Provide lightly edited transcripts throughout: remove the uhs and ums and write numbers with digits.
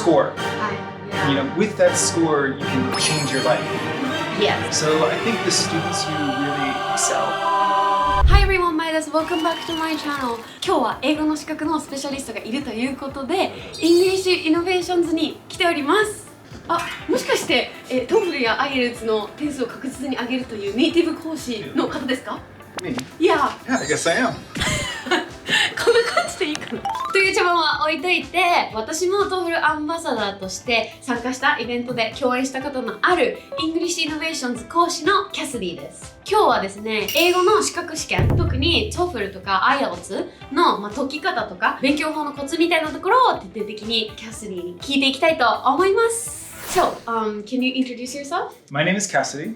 score. Yeah. You know, with that score, you can change your life. Yes. So I think the students who really excel. Hi everyone, Mayuです。Welcome back to my channel. 今日は英語の資格のスペシャリストがいるということで、English Innovations に来ております。あ、もしかして、TOEFL や IELTS の点数を確実に上げるというネイティブ講師の方ですか？ Me? Yeah. Yeah, I guess I am. こんな感じでいいかなという茶番は置いといて、私も TOEFL アンバサダーとして参加したイベントで共演したことのある English Innovations 講師のCassidyです。今日はですね、英語の資格試験、特に TOEFL とか IELTS の、解き方とか勉強法のコツみたいなところを徹底的にCassidyに聞いていきたいと思います。So, can you introduce yourself? My name is Cassidy.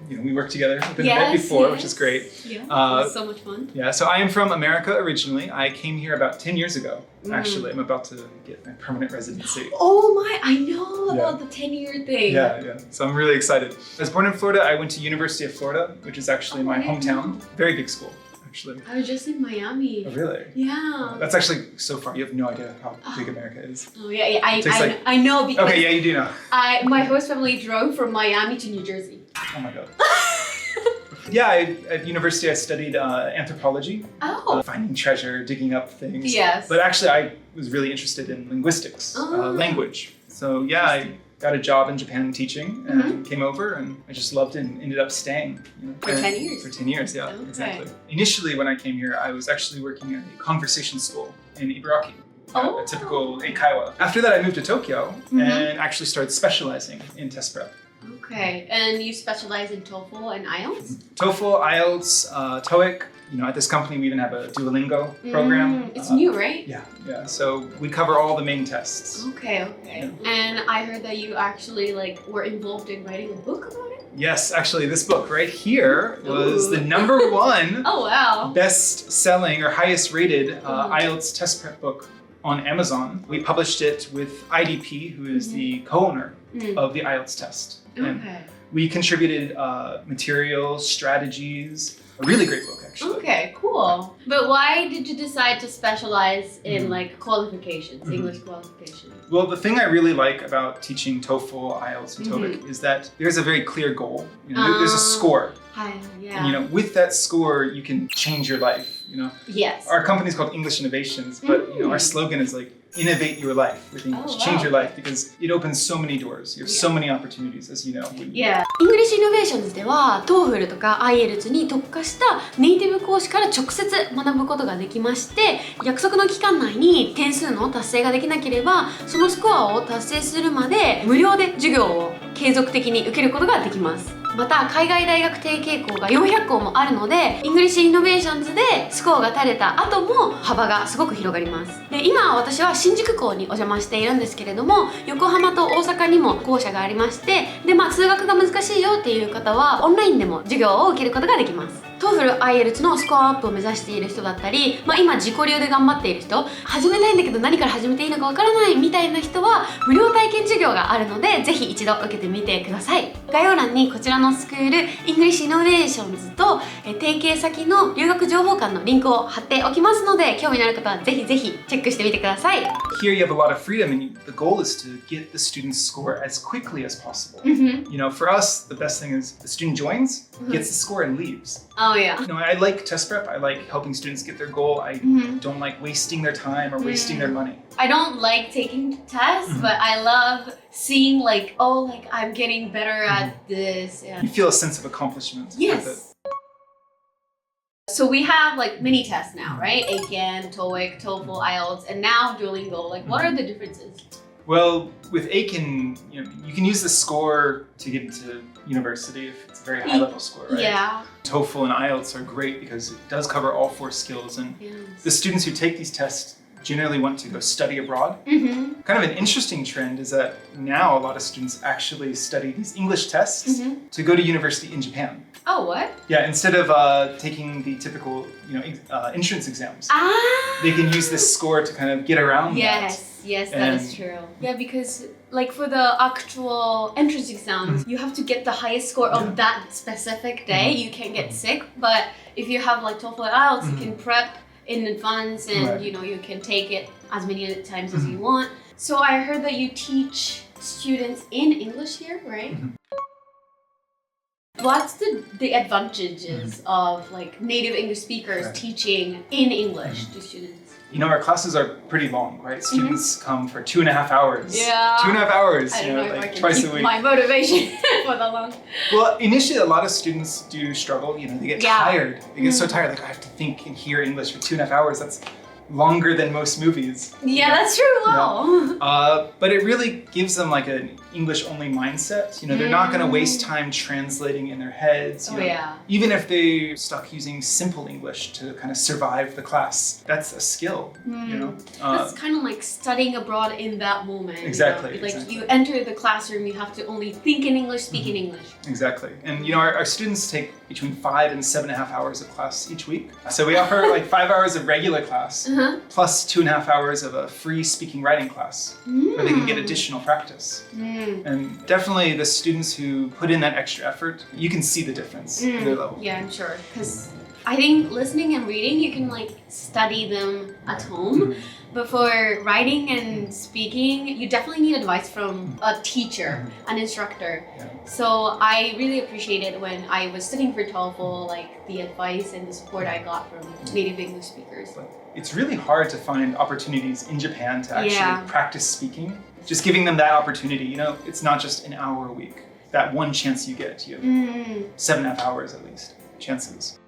We worked together a bit before, which is great. Yeah, it was so much fun. Yeah, so I am from America originally. I came here about 10 years ago. Actually, I'm about to get my permanent residency. Oh my, I know about the 10-year thing. Yeah. So I'm really excited. I was born in Florida. I went to University of Florida, which is actually my hometown. Very big school. Actually. I was just in Miami. Oh, really? Yeah. That's actually so far. You have no idea how big America is. Oh yeah. I know because. Okay, yeah, you do know. My host family drove from Miami to New Jersey. Oh my god. Yeah, at university I studied anthropology. Oh. Finding treasure, digging up things. Yes. But actually I was really interested in linguistics, language. So yeah, I got a job in Japan teaching and came over and I just loved it and ended up staying. For 10 years? For 10 years, yeah, Okay. exactly. Initially when I came here, I was actually working at a conversation school in Ibaraki. A typical Eikaiwa. After that I moved to Tokyo and actually started specializing in test prep. Okay, and you specialize in TOEFL and IELTS? TOEFL, IELTS, TOEIC. At this company we even have a Duolingo program. It's new, right? Yeah. So we cover all the main tests. Okay. Yeah. And I heard that you actually were involved in writing a book about it? Yes, actually this book right here was the number one best-selling or highest rated IELTS test prep book on Amazon. We published it with IDP, who is the co-owner of the IELTS test. And we contributed materials, strategies. A really great book, actually. Okay, cool. But why did you decide to specialize in qualifications, English qualifications? Well, the thing I really like about teaching TOEFL, IELTS, and TOEIC is that there's a very clear goal. There's a score. Yeah. And with that score, you can change your life. Yes. Our company is called English Innovations, but our slogan is innovate your life with English, change your life, because it opens so many doors. You have so many opportunities, as you know. Yeah. English Innovations では TOEFL とか IELTS に特化したネイティブ講師から直接学ぶことができまして、約束の期間内に点数の達成ができなければ、そのスコアを達成するまで無料で授業を継続的に受けることができます。また海外大学提携校が400校もあるので、English Innovations でスコアが垂れた後も幅がすごく広がります。で、今私は新宿校にお邪魔しているんですけれども、横浜と大阪にも校舎がありまして、で、通学が難しいよっていう方はオンラインでも授業を受けることができます。TOEFL、IELTS のスコアアップを目指している人だったり、今自己流で頑張っている人、始めたいんだけど何から始めていいのかわからないみたいな人は無料体験授業があるので、ぜひ一度受けてみてください。概要欄にこちらのスクール English Innovations と提携先の留学情報館のリンクを貼っておきますので、興味のある方はぜひぜひチェックしてみてください。Here you have a lot of freedom and the goal is to get the student's score as quickly as possible. For us, the best thing is the student joins, gets the score and leaves. Oh yeah. I like test prep. I like helping students get their goal. I don't like wasting their time or wasting their money. I don't like taking tests, but I love seeing I'm getting better at this. Yeah. You feel a sense of accomplishment with it. So we have mini tests now, right? ACAN, TOEIC, TOEFL, IELTS, and now Duolingo. What are the differences? Well, with ACAN, you can use the score to get into university if it's a very high level score, right? Yeah. TOEFL and IELTS are great because it does cover all 4 skills, and the students who take these tests generally want to go study abroad. Kind of an interesting trend is that now a lot of students actually study these English tests to go to university in Japan. Oh, what? Yeah, instead of taking the typical, entrance exams, they can use this score to kind of get around that. Yes, that is true. Yeah, because for the actual entrance exams, you have to get the highest score on that specific day. You can't get sick, but if you have TOEFL or IELTS, you can prep in advance and you can take it as many times as you want. So I heard that you teach students in English here, right? What's the advantages of like native English speakers teaching in English to students? You know, our classes are pretty long, right? Students come for 2.5 hours. Yeah. 2.5 hours, I don't know if like I can twice keep a week. my motivation for that long. Well, initially, a lot of students do struggle. You know, they get tired. They get so tired, like, I have to think and hear English for 2.5 hours. That's longer than most movies. Yeah, that's true. Wow. But it really gives them like an English-only mindset. You know, they're not going to waste time translating in their heads. You know, even if they're stuck using simple English to kind of survive the class, that's a skill. You know, that's kind of like studying abroad in that moment. Exactly. You know? Like you enter the classroom, you have to only think in English, speak in English. Exactly. And you know, our students take between 5 and 7.5 hours of class each week. So we offer like 5 hours of regular class. Plus 2.5 hours of a free speaking writing class where they can get additional practice. And definitely the students who put in that extra effort, you can see the difference in their level. Yeah, I'm sure. Because I think listening and reading, you can like study them at home. But for writing and speaking, you definitely need advice from a teacher, an instructor. So I really appreciated when I was studying for TOEFL, like the advice and the support I got from native English speakers. It's really hard to find opportunities in Japan to actually practice speaking. Just giving them that opportunity, you know, it's not just an hour a week. That one chance you get, you have 7.5 hours at least chances.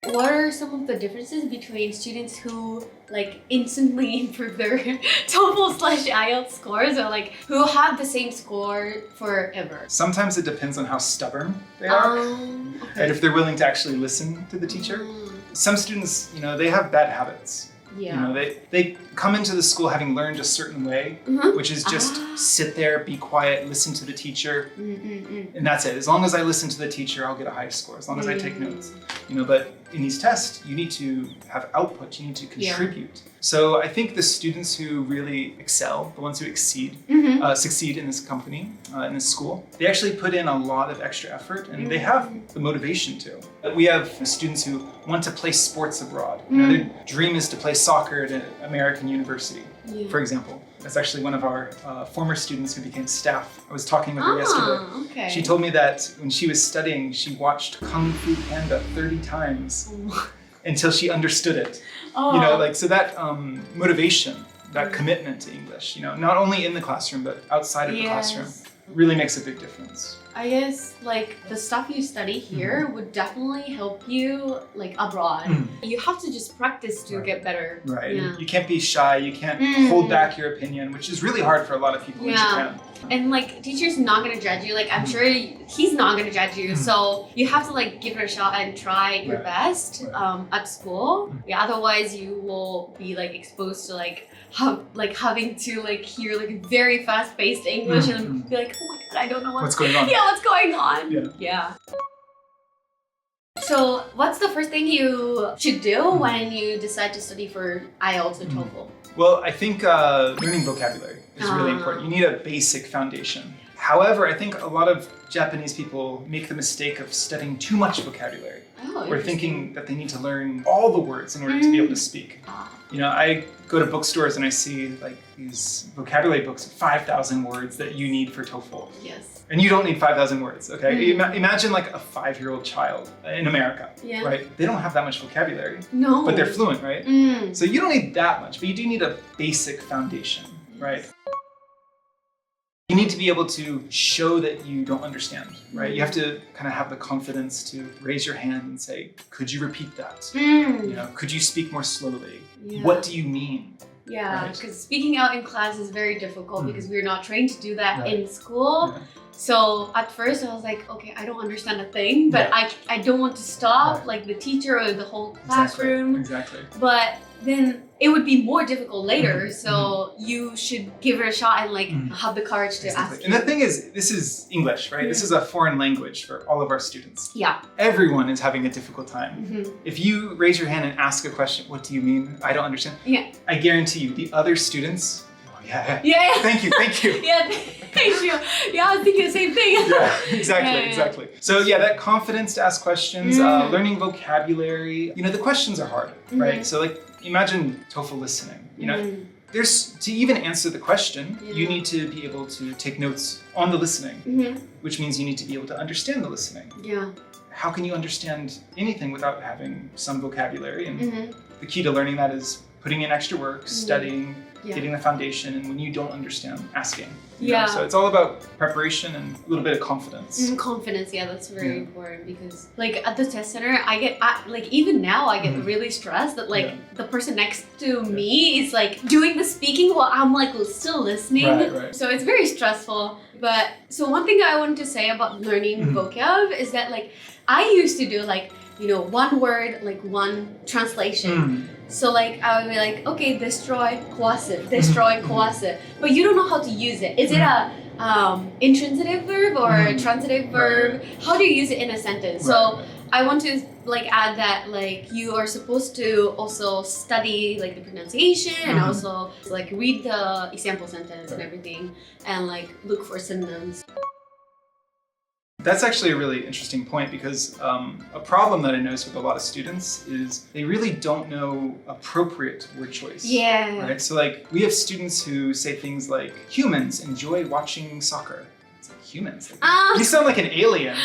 What are some of the differences between students who like instantly improve their TOEFL/IELTS scores or like who have the same score forever? Sometimes it depends on how stubborn they are and if they're willing to actually listen to the teacher. Some students, you know, they have bad habits. You know, they come into the school having learned a certain way, which is just sit there, be quiet, listen to the teacher, and that's it. As long as I listen to the teacher, I'll get a high score, as long as I take notes. You know, but in these tests, you need to have output, you need to contribute. So I think the students who really excel, the ones who succeed in this company, in this school, they actually put in a lot of extra effort and they have the motivation to. We have students who want to play sports abroad. You know, their dream is to play soccer at an American university, for example. That's actually one of our former students who became staff. I was talking with her yesterday. She told me that when she was studying, she watched Kung Fu Panda 30 times until she understood it. You know, like, so that motivation, that commitment to English, you know, not only in the classroom, but outside of the classroom, really makes a big difference. I guess like the stuff you study here would definitely help you like abroad. You have to just practice to get better. Right. You can't be shy, you can't hold back your opinion, which is really hard for a lot of people in Japan. And like teacher's not gonna judge you, like I'm sure he's not gonna judge you, so you have to like give it a shot and try your best at school. Otherwise you will be like exposed to like having to like hear like very fast-paced English and be like, oh my god, I don't know what's going on. What's going on? So what's the first thing you should do when you decide to study for IELTS or TOEFL? Well, I think learning vocabulary is really important. You need a basic foundation. However, I think a lot of Japanese people make the mistake of studying too much vocabulary. Or thinking that they need to learn all the words in order to be able to speak. You know, I go to bookstores and I see like these vocabulary books, 5,000 words that you need for TOEFL. And you don't need 5,000 words, okay? Imagine like a 5-year-old child in America, right? They don't have that much vocabulary, but they're fluent, right? So you don't need that much, but you do need a basic foundation, right? You need to be able to show that you don't understand, right? You have to kind of have the confidence to raise your hand and say, could you repeat that? You know, could you speak more slowly? What do you mean? Because speaking out in class is very difficult because we're not trained to do that in school. So at first I was like, okay, I don't understand a thing, but I don't want to stop like the teacher or the whole classroom. But then it would be more difficult later, so you should give it a shot and like have the courage to ask. And the thing is, this is English, right? This is a foreign language for all of our students. Everyone is having a difficult time. If you raise your hand and ask a question, what do you mean? I don't understand. I guarantee you, the other students, thank you. Thank you. I was thinking the same thing. Exactly. So that confidence to ask questions, learning vocabulary. You know, the questions are hard, right? So like, imagine TOEFL listening. You know, To even answer the question, you need to be able to take notes on the listening, which means you need to be able to understand the listening. Yeah. How can you understand anything without having some vocabulary? And the key to learning that is putting in extra work, studying, getting the foundation, and when you don't understand, asking. You know? So it's all about preparation and a little bit of confidence. Confidence, that's very important, because like at the test center, even now I get really stressed that the person next to me is like doing the speaking while I'm like still listening. Right. So it's very stressful. But so one thing I wanted to say about learning vocab is that like I used to do like, you know, one word, like one translation. So like I would be like, okay, destroy, 壊す, destroy, 壊す. But you don't know how to use it. Is it a intransitive verb or transitive verb? How do you use it in a sentence? So I want to like add that like you are supposed to also study like the pronunciation and also like read the example sentence and everything and like look for synonyms. That's actually a really interesting point, because a problem that I notice with a lot of students is they really don't know appropriate word choice. Right? So like we have students who say things like, humans enjoy watching soccer. It's like, humans? You sound like an alien,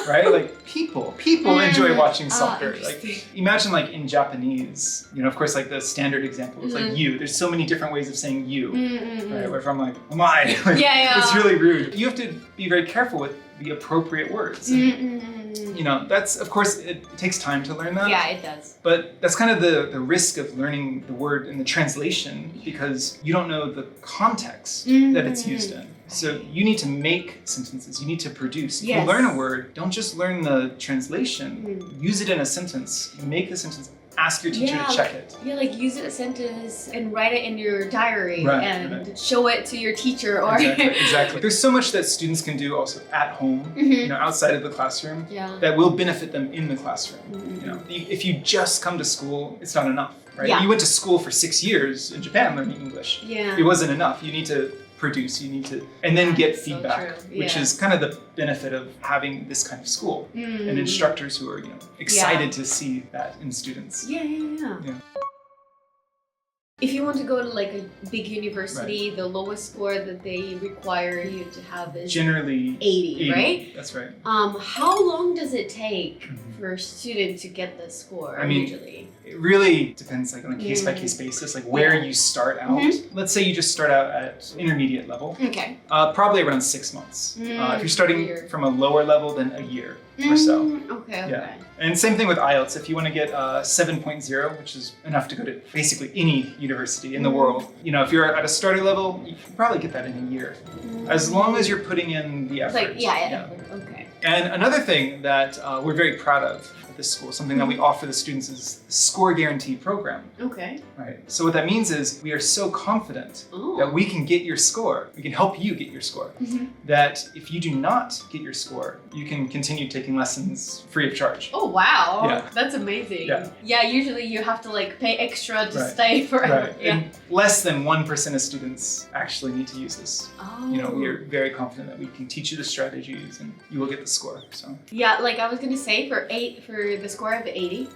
right? Like people enjoy watching soccer. Like imagine like in Japanese, you know, of course like the standard example is like you. There's so many different ways of saying you, right? Where if I'm like, omae, it's really rude. You have to be very careful with the appropriate words. You know, that's, of course, it takes time to learn that. Yeah, it does. But that's kind of the risk of learning the word in the translation, because you don't know the context that it's used in. So you need to make sentences, you need to produce. If you learn a word, don't just learn the translation, use it in a sentence, make the sentence, ask your teacher to check it. Like use it in a sentence and write it in your diary and show it to your teacher. Or Exactly. There's so much that students can do also at home, you know, outside of the classroom, that will benefit them in the classroom. You know, if you just come to school, it's not enough, right? You went to school for 6 years in Japan learning English. It wasn't enough. You need to produce, you need to, and then get feedback, which is kind of the benefit of having this kind of school and instructors who are, you know, excited to see that in students. If you want to go to like a big university, the lowest score that they require you to have is generally 80, right? That's right. How long does it take for a student to get the score usually? It really depends like on a case-by-case basis, like where you start out. Let's say you just start out at intermediate level. Okay. Probably around 6 months. If you're starting from a lower level, then a year or so. Okay. And same thing with IELTS. If you want to get 7.0, which is enough to go to basically any university in the world, you know, if you're at a starter level, you can probably get that in a year. As long as you're putting in the effort. Okay. And another thing that we're very proud of at this school, something that we offer the students, is the score guarantee program. Okay. Right. So what that means is we are so confident that we can get your score, we can help you get your score, that if you do not get your score, you can continue taking lessons free of charge. Oh wow, that's amazing. Usually you have to like pay extra to stay forever. And less than 1% of students actually need to use this. You know, we are very confident that we can teach you the strategies and you will get the score. So like I was gonna say, for the score of 80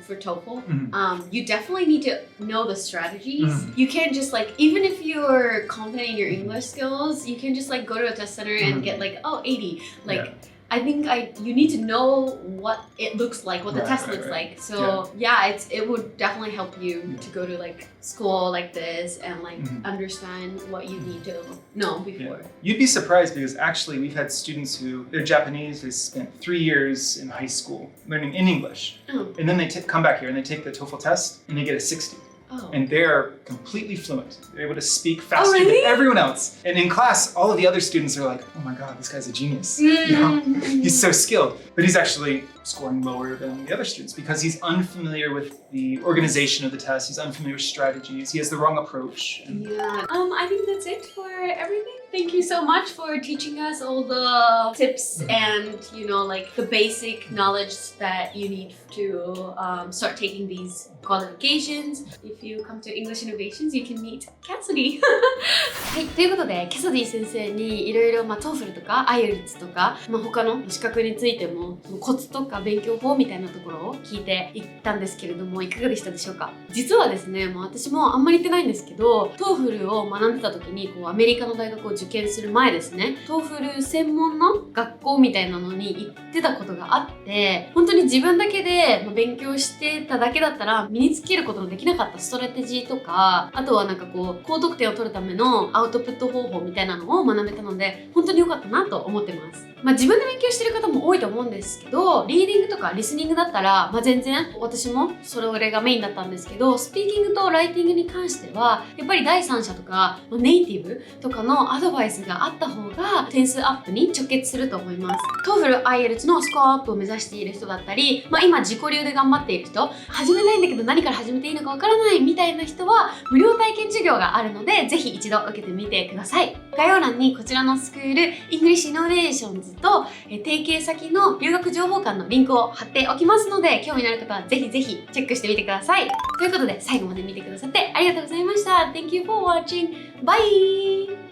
for TOEFL, you definitely need to know the strategies. You can't just like, even if you're confident in your English skills, you can just like go to a test center and get like 80. Like I think you need to know what it looks like, what the test looks like. So it would definitely help you to go to like school like this and like understand what you need to know before. You'd be surprised, because actually we've had students who, they're Japanese, they spent 3 years in high school learning in English. And then they come back here and they take the TOEFL test and they get a 60. And they're completely fluent. They're able to speak faster than everyone else. And in class, all of the other students are like, oh my God, this guy's a genius. You know? He's so skilled. But he's actually scoring lower than the other students because he's unfamiliar with the organization of the test. He's unfamiliar with strategies. He has the wrong approach. I think that's it for everything. Thank you so much for teaching us all the tips and, like the basic knowledge that you need to start taking these qualifications. If you come to English Innovations, you can meet Cassidy. はい、ということで、キャサディ先生にいろいろTOEFL とか IELTS とか、他の資格についてもコツとか勉強法みたいなところを聞いていったんですけれども、いかがでしたでしょうか？実はですね、私もあんまり言ってないんですけど、TOEFL を学んでた時にアメリカの大学を受験する前ですね、TOEFL 専門の学校みたいなのに行ってたことがあって、本当に自分だけで勉強してただけだったら身につけることのできなかったストラテジーとか、あとは高得点を取るためのアウトプット方法みたいなのを学べたので、本当に良かったなと思ってます。自分で勉強してる方も多いと思うんですけど、リーディングとかリスニングだったら、全然私もそれがメインだったんですけど、スピーキングとライティングに関してはやっぱり第三者とかネイティブとかのアドバイスがあった方が点数アップに直結すると思います。TOEFL、IELTS のスコアアップを目指している人だったり、今自己流で頑張っている人、始めたいんだけど何から始めていいのかわからないみたいな人は無料体験授業があるので、ぜひ一度受けてみてください。概要欄にこちらのスクール English Innovations と提携先の留学情報館のリンクを貼っておきますので、興味のある方はぜひぜひチェックしてみてください。ということで、最後まで見てくださってありがとうございました。Thank you for watching. Bye!